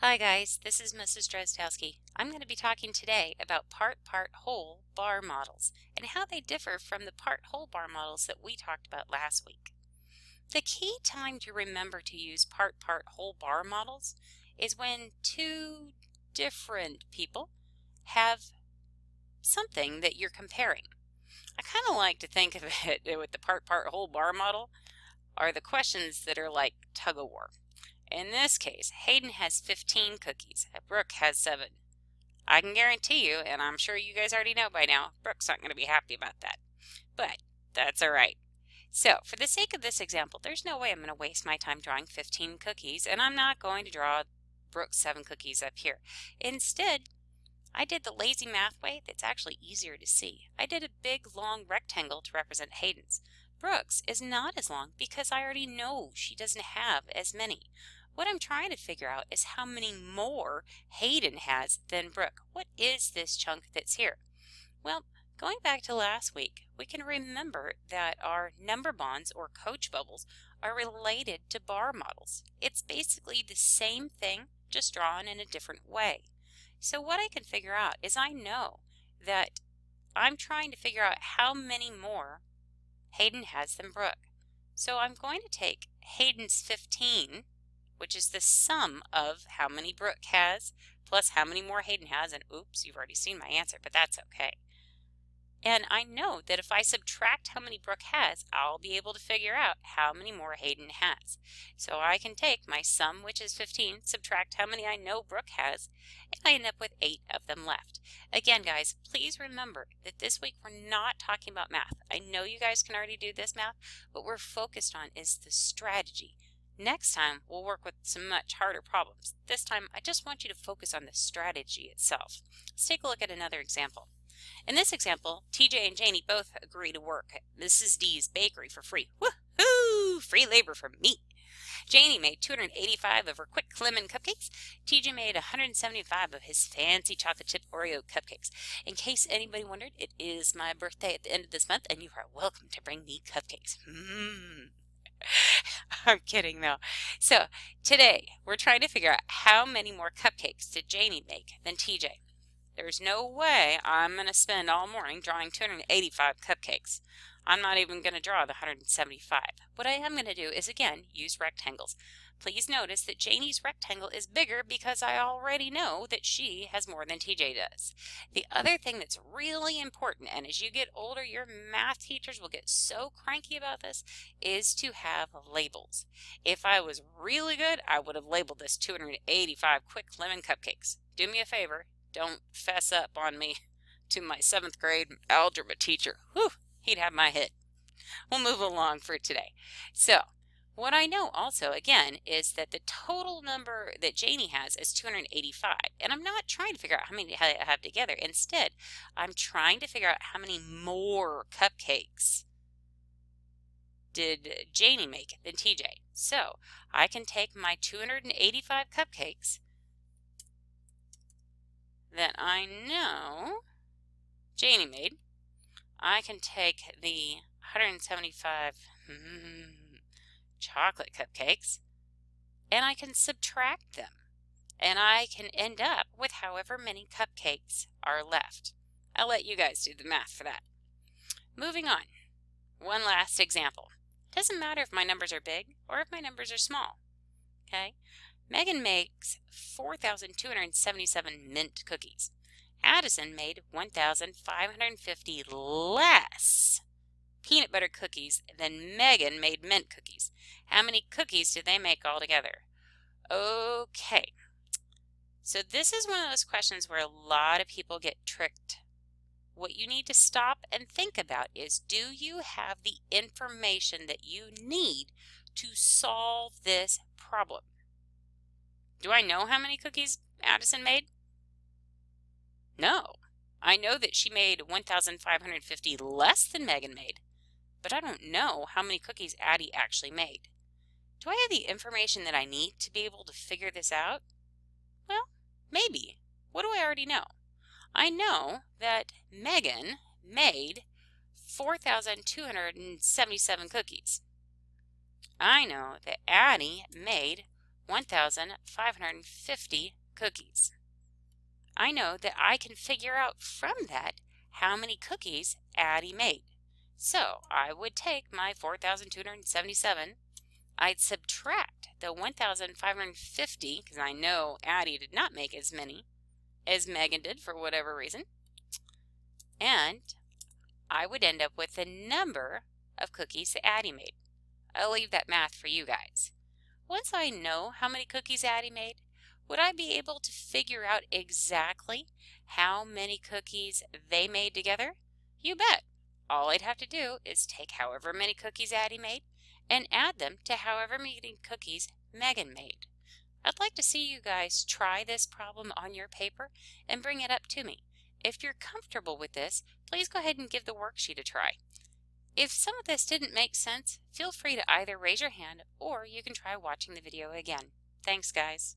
Hi guys, this is Mrs. Drozdowski. I'm going to be talking today about part-whole bar models and how they differ from the part-whole bar models that we talked about last week. The key time to remember to use part-whole bar models is when two different people have something that you're comparing. I kind of like to think of it with the part-whole bar model are the questions that are like tug-of-war. In this case, Hayden has 15 cookies. Brooke has 7. I can guarantee you, and I'm sure you guys already know by now, Brooke's not going to be happy about that. But that's all right. So, for the sake of this example, there's no way I'm going to waste my time drawing 15 cookies, and I'm not going to draw Brooke's 7 cookies up here. Instead, I did the lazy math way that's actually easier to see. I did a big, long rectangle to represent Hayden's. Brooke's is not as long because I already know she doesn't have as many. What I'm trying to figure out is how many more Hayden has than Brooke. What is this chunk that's here? Well, going back to last week, we can remember that our number bonds or coach bubbles are related to bar models. It's basically the same thing, just drawn in a different way. So what I can figure out is I know that I'm trying to figure out how many more Hayden has than Brooke. So I'm going to take Hayden's 15, which is the sum of how many Brooke has plus how many more Hayden has, and oops, you've already seen my answer, but that's okay. And I know that if I subtract how many Brooke has, I'll be able to figure out how many more Hayden has. So I can take my sum, which is 15, subtract how many I know Brooke has, and I end up with 8 of them left. Again, guys, please remember that this week we're not talking about math. I know you guys can already do this math, but what we're focused on is the strategy. Next time, we'll work with some much harder problems. This time, I just want you to focus on the strategy itself. Let's take a look at another example. In this example, TJ and Janie both agree to work at Mrs. D's bakery for free. Woohoo! Free labor for me. Janie made 285 of her quick lemon cupcakes. TJ made 175 of his fancy chocolate chip Oreo cupcakes. In case anybody wondered, it is my birthday at the end of this month, and you are welcome to bring me cupcakes. I'm kidding though. So today we're trying to figure out how many more cupcakes did Janie make than TJ. There's no way I'm going to spend all morning drawing 285 cupcakes. I'm not even going to draw the 175. What I am going to do is, again, use rectangles. Please notice that Janie's rectangle is bigger because I already know that she has more than TJ does. The other thing that's really important, and as you get older, your math teachers will get so cranky about this, is to have labels. If I was really good, I would have labeled this 285 quick lemon cupcakes. Do me a favor. Don't fess up on me to my 7th grade algebra teacher. Whew, he'd have my head. We'll move along for today. So, what I know also, again, is that the total number that Janie has is 285. And I'm not trying to figure out how many I have together. Instead, I'm trying to figure out how many more cupcakes did Janie make than TJ. So, I can take my 285 cupcakes that I know Janie made. I can take the 175 chocolate cupcakes and I can subtract them, and I can end up with however many cupcakes are left. I'll let you guys do the math for that. Moving on, one last example. Doesn't matter if my numbers are big or if my numbers are small. Okay, Megan makes 4,277 mint cookies. Addison made 1,550 less peanut butter cookies than Megan made mint cookies. How many cookies did they make altogether? Okay, so this is one of those questions where a lot of people get tricked. What you need to stop and think about is, do you have the information that you need to solve this problem? Do I know how many cookies Addison made? No. I know that she made 1,550 less than Megan made, but I don't know how many cookies Addie actually made. Do I have the information that I need to be able to figure this out? Well, maybe. What do I already know? I know that Megan made 4,277 cookies. I know that Addie made 1,550 cookies. I know that I can figure out from that how many cookies Addie made. So I would take my 4,277, I'd subtract the 1,550 because I know Addie did not make as many as Megan did for whatever reason, and I would end up with the number of cookies that Addie made. I'll leave that math for you guys. Once I know how many cookies Addie made, would I be able to figure out exactly how many cookies they made together? You bet. All I'd have to do is take however many cookies Addie made and add them to however many cookies Megan made. I'd like to see you guys try this problem on your paper and bring it up to me. If you're comfortable with this, please go ahead and give the worksheet a try. If some of this didn't make sense, feel free to either raise your hand or you can try watching the video again. Thanks, guys.